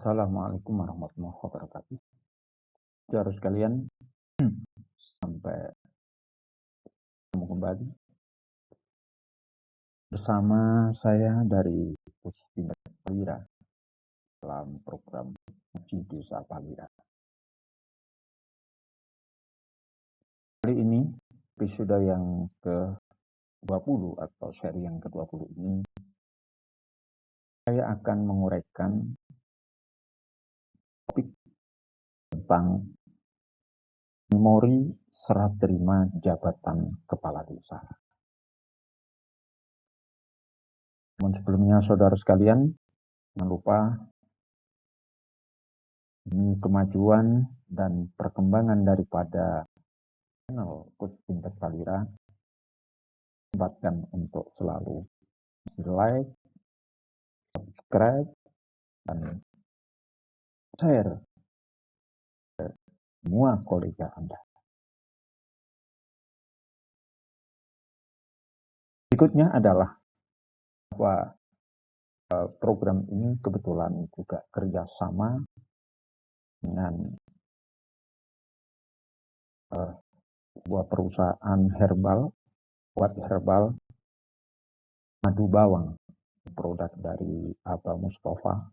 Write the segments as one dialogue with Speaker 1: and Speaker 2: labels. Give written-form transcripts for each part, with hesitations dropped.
Speaker 1: Assalamualaikum warahmatullahi wabarakatuh. Saudara sekalian, sampai ketemu kembali bersama saya dari Puspindah Palira dalam program Ngaji Desa Palira. Kali ini episode yang ke-20 atau seri yang ke-20 ini saya akan menguraikan topik tentang memori serah terima jabatan kepala desa. Namun sebelumnya saudara sekalian, jangan lupa ini kemajuan dan perkembangan daripada channel Puspindah Palira, sempatkan untuk selalu like, subscribe, dan share ke semua kolega Anda. Berikutnya adalah bahwa program ini kebetulan juga kerjasama dengan sebuah perusahaan herbal, obat herbal madu bawang, produk dari Aba Mustafa,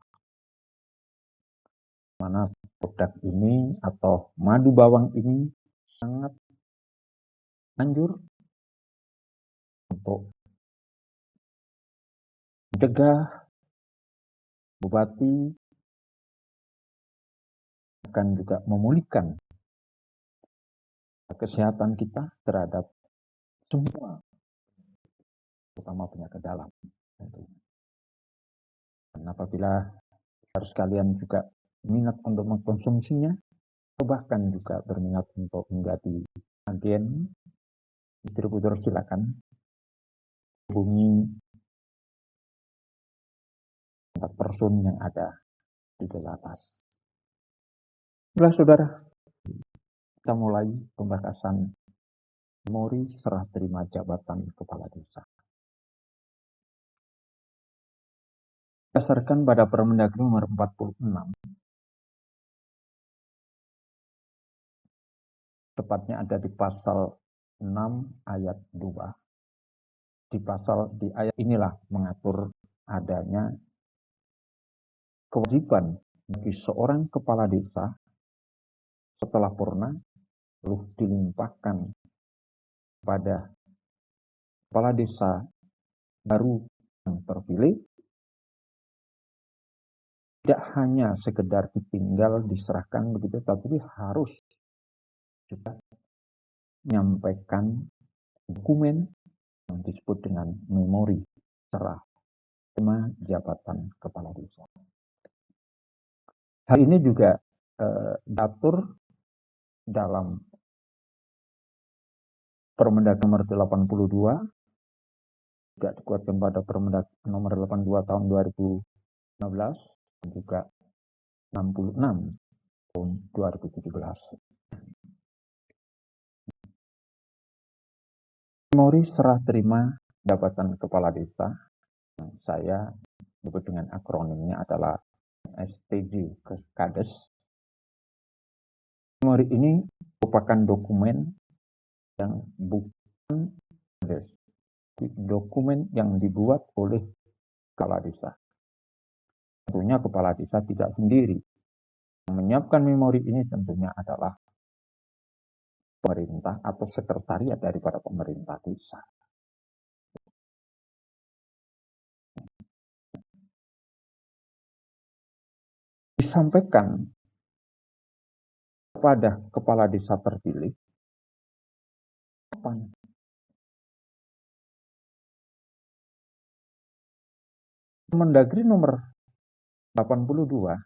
Speaker 1: mana produk ini atau madu bawang ini sangat anjur untuk mencegah bupati, akan juga memulihkan kesehatan kita terhadap semua, terutama penyakit dalam. Dan apabila harus kalian juga minat untuk mengkonsumsinya, atau bahkan juga berminat untuk menjadi agen distributor, silakan hubungi kontak person yang ada di atas. Baiklah saudara, kita mulai pembahasan memori serah terima jabatan kepala desa. Berdasarkan pada Permendagri nomor 46, tepatnya ada di pasal 6 ayat 2. Di ayat inilah mengatur adanya kewajiban bagi seorang kepala desa setelah purna lalu dilimpahkan pada kepala desa baru yang terpilih, tidak hanya sekedar ditinggal diserahkan begitu, tapi harus juga menyampaikan dokumen yang disebut dengan memori serah terima jabatan kepala desa. Hal ini juga diatur dalam Permendagri nomor 82, juga dikuatkan pada Permendagri nomor 82 tahun 2015, dan juga 66 tahun 2017. Memori serah terima jabatan kepala desa yang saya sebut dengan akronimnya adalah STJ Kades. Memori ini merupakan dokumen yang bukan dokumen yang dibuat oleh kepala desa. Tentunya kepala desa tidak sendiri. Yang menyiapkan memori ini tentunya adalah pemerintah atau sekretariat daripada pemerintah desa. Disampaikan kepada kepala desa terpilih kapan? Permendagri nomor 82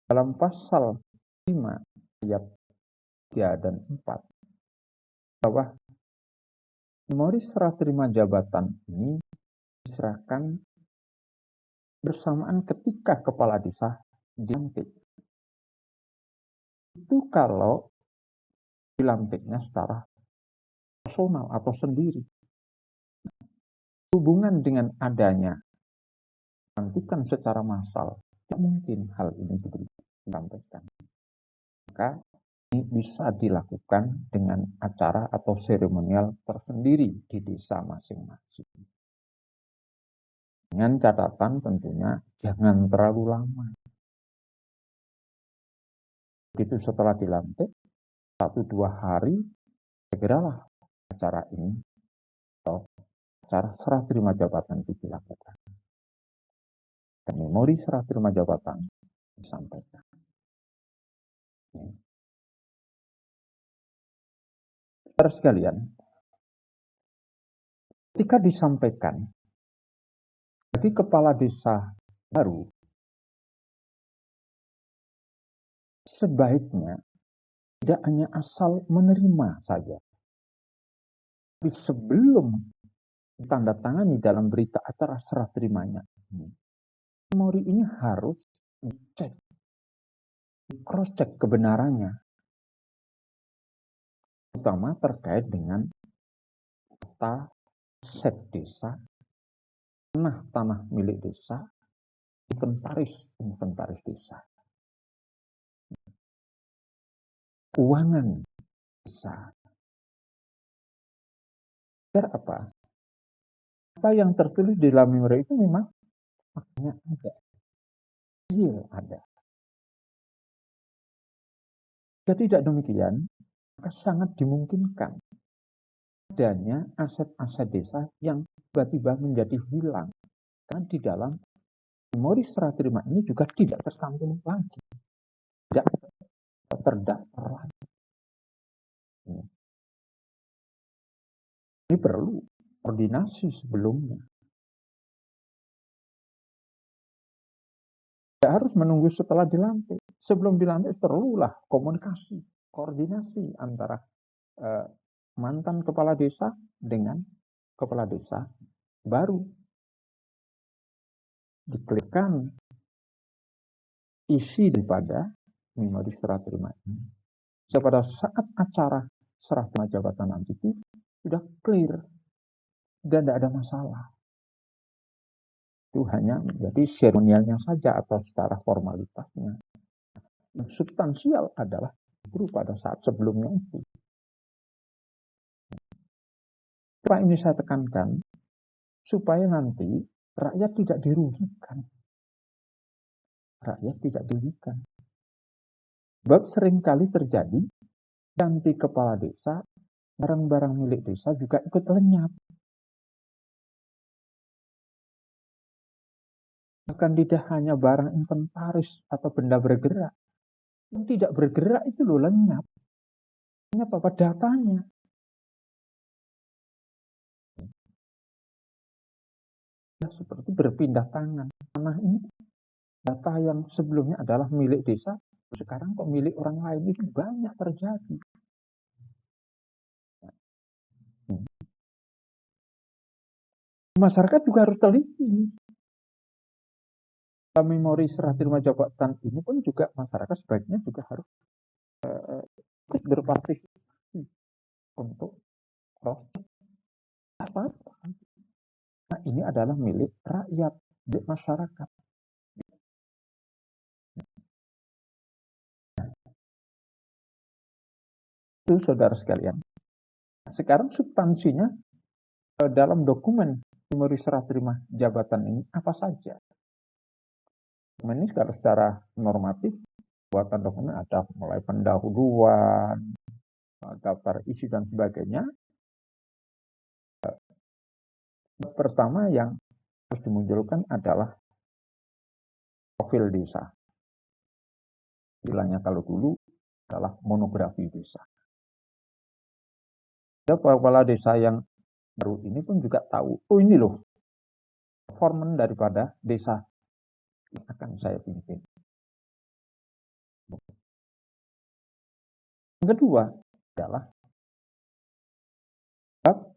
Speaker 1: dalam pasal 5 ayat 3 dan 4 bahwa memori serah terima jabatan ini diserahkan bersamaan ketika kepala desa dilantik. Itu kalau dilantiknya secara personal atau sendiri. Hubungan dengan adanya pelantikan secara massal Tidak mungkin hal ini disampaikan. Maka ini bisa dilakukan dengan acara atau seremonial tersendiri di desa masing-masing. Dengan catatan tentunya jangan terlalu lama. Begitu setelah dilantik, 1-2 hari, segeralah acara ini atau acara serah terima jabatan itu dilakukan. Dan memori serah terima jabatan disampaikan. Saudara sekalian, ketika disampaikan bagi kepala desa baru, sebaiknya tidak hanya asal menerima saja. Tapi sebelum ditandatangani dalam berita acara serah terimanya, memori ini harus dicek, cross check kebenarannya, terutama terkait dengan data aset desa, tanah milik desa, inventaris desa, keuangan desa. Biar apa? Apa yang tertulis di dalam memori itu memang faktanya ada, real ada. Jika tidak demikian, maka sangat dimungkinkan adanya aset-aset desa yang tiba-tiba menjadi hilang. Karena di dalam memori serah terima ini juga tidak tercantum lagi, tidak terdaftar lagi. Ini perlu koordinasi sebelumnya. Tidak harus menunggu setelah dilantik. Sebelum dilantik perlulah komunikasi, koordinasi antara mantan kepala desa dengan kepala desa baru. Diklikkan isi daripada memori serah terima ini. Pada saat acara serah terima jabatan nanti itu sudah clear dan tidak ada masalah. Itu hanya menjadi seremonialnya saja atau secara formalitasnya. Yang substansial adalah itu pada saat sebelumnya itu. Apa ini saya tekankan supaya nanti rakyat tidak dirugikan. Rakyat tidak dirugikan. Sebab seringkali terjadi ganti kepala desa, barang-barang milik desa juga ikut lenyap. Bahkan tidak hanya barang inventaris atau benda bergerak. Yang tidak bergerak itu loh lenyap. Lenyap apa? Datanya. Ya, seperti berpindah tangan. Tanah ini data yang sebelumnya adalah milik desa, sekarang kok milik orang lain, itu banyak terjadi. Masyarakat juga harus teliti. Memori serah terima jabatan ini pun juga masyarakat sebaiknya juga harus berpartisipasi untuk proses apa-apa. Nah, ini adalah milik rakyat, milik masyarakat. Itu saudara sekalian. Sekarang substansinya dalam dokumen memori serah terima jabatan ini apa saja? Dokumen ini kalau secara normatif buatan dokumen ada mulai pendahuluan, daftar isi dan sebagainya. Pertama yang harus dimunculkan adalah profil desa. Istilahnya kalau dulu adalah monografi desa. Kepala desa yang baru ini pun juga tahu, oh ini loh performan daripada desa yang akan saya pimpin. Yang kedua adalah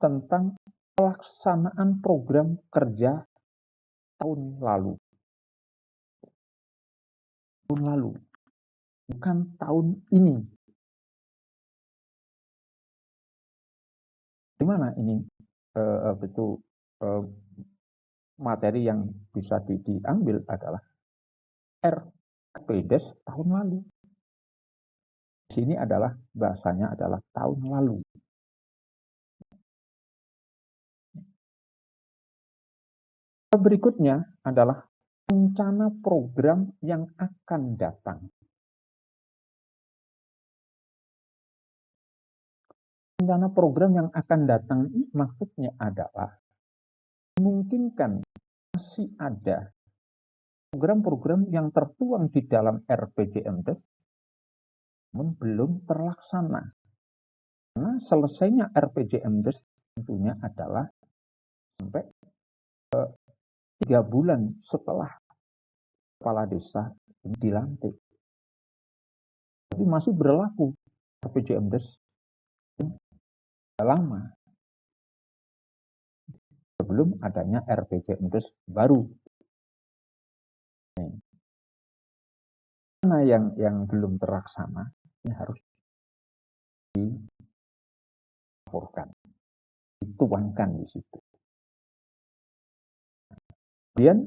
Speaker 1: tentang pelaksanaan program kerja tahun lalu. Tahun lalu, bukan tahun ini. Di mana ini materi yang bisa diambil adalah RKPDes tahun lalu. Di sini adalah bahasanya adalah tahun lalu. Berikutnya adalah rencana program yang akan datang. Rencana program yang akan datang ini maksudnya adalah memungkinkan masih ada program-program yang tertuang di dalam RPJMDes namun belum terlaksana. Karena selesainya RPJMDes tentunya adalah sampai 3 bulan setelah kepala desa dilantik. Tapi masih berlaku RPJMDes lama sebelum adanya RPJMDes baru. Mana yang belum terlaksana ini harus dilaporkan, dituangkan di situ. Kemudian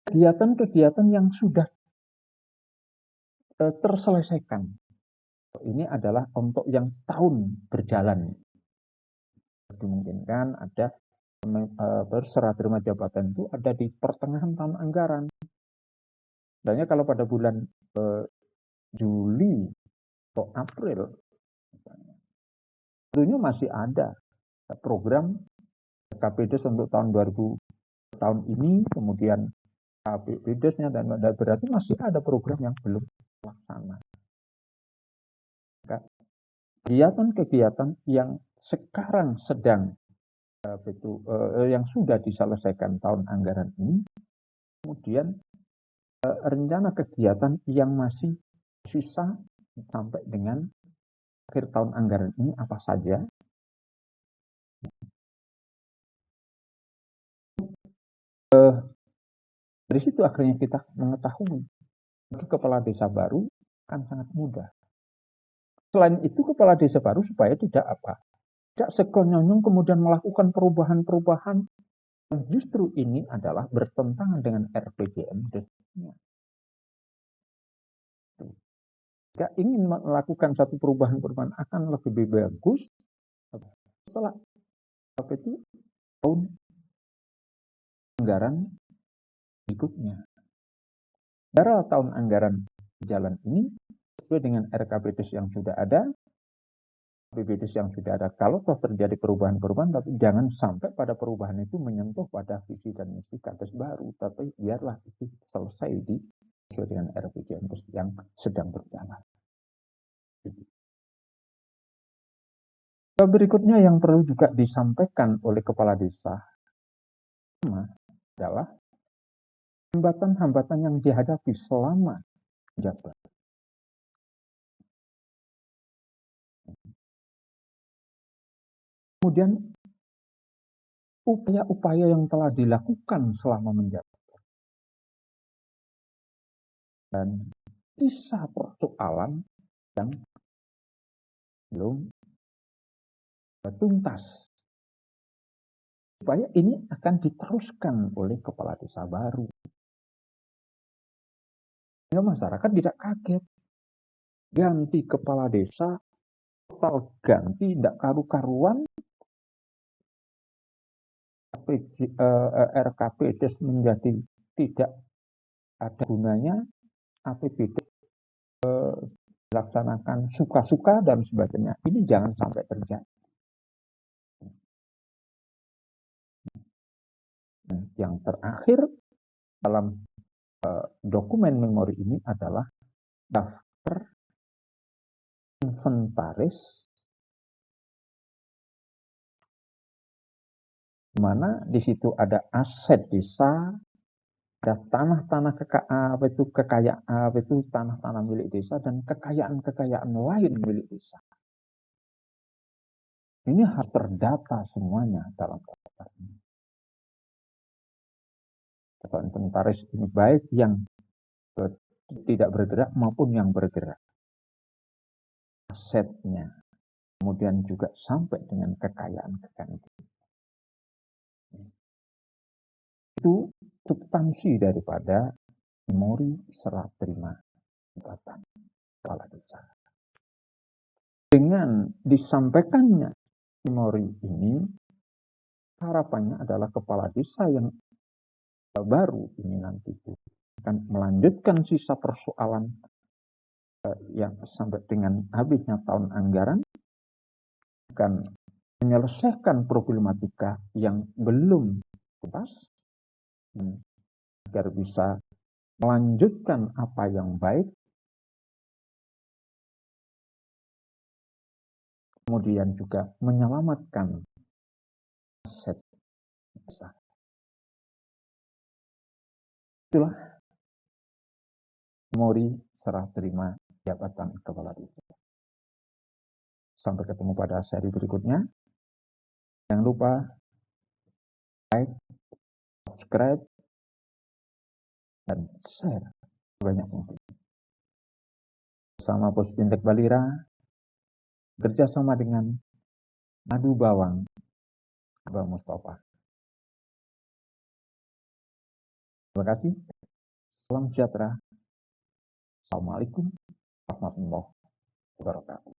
Speaker 1: kegiatan-kegiatan yang sudah terselesaikan. Ini adalah untuk yang tahun berjalan. Dimungkinkan ada serah terima jabatan itu ada di pertengahan tahun anggaran. Sebenarnya kalau pada bulan Juli atau April, tentunya masih ada program KPDes untuk tahun 2000 tahun ini, kemudian KPDesnya dan berarti masih ada program yang belum terlaksana. Kegiatan-kegiatan yang sekarang sedang yang sudah diselesaikan tahun anggaran ini, kemudian rencana kegiatan yang masih sisa sampai dengan akhir tahun anggaran ini apa saja. Dari situ akhirnya kita mengetahui bagi kepala desa baru akan sangat mudah. Selain itu kepala desa baru supaya tidak sekonyong-nyong kemudian melakukan perubahan-perubahan yang justru ini adalah bertentangan dengan RPJMDes-nya. Jika ingin melakukan satu perubahan-perubahan akan lebih bagus setelah tahun anggaran berikutnya. Dari tahun anggaran jalan ini sesuai dengan RKPDes yang sudah ada, BPDes yang sudah ada. Kalau toh terjadi perubahan-perubahan, tapi jangan sampai pada perubahan itu menyentuh pada visi dan misi Kades baru, tapi biarlah itu selesai sesuai dengan RPJMDes yang sedang berjalan. Berikutnya yang perlu juga disampaikan oleh kepala desa adalah hambatan-hambatan yang dihadapi selama menjabat. Kemudian upaya-upaya yang telah dilakukan selama menjabat. Dan sisa persoalan yang belum tuntas. Supaya ini akan diteruskan oleh kepala desa baru. Ya, masyarakat tidak kaget. Ganti kepala desa, total ganti, tidak karu-karuan. RKPDes menjadi tidak ada gunanya. APBD dilaksanakan suka-suka dan sebagainya. Ini jangan sampai terjadi. Yang terakhir dalam dokumen memori ini adalah daftar inventaris di mana di situ ada aset desa, ada tanah-tanah kekayaan tanah-tanah milik desa dan kekayaan-kekayaan lain milik desa. Ini harus terdata semuanya dalam daftar ini. Daftar inventaris ini baik yang tidak bergerak maupun yang bergerak. Asetnya, kemudian juga sampai dengan kekayaan-kekayaan. Itu substansi daripada memori serah terima jabatan kepala desa. Dengan disampaikannya memori ini, harapannya adalah kepala desa yang baru ini nanti akan melanjutkan sisa persoalan yang sampai dengan habisnya tahun anggaran, akan menyelesaikan problematika yang belum tuntas agar bisa melanjutkan apa yang baik, kemudian juga menyelamatkan aset desa. Itulah memori serah terima jabatan kepala desa. Sampai ketemu pada seri berikutnya. Jangan lupa like, subscribe, dan share sebanyak mungkin. Bersama Puspintek Balira, kerjasama dengan Madu Bawang, Abang Mustafa. Terima kasih. Salam sejahtera. Assalamualaikum warahmatullahi wabarakatuh.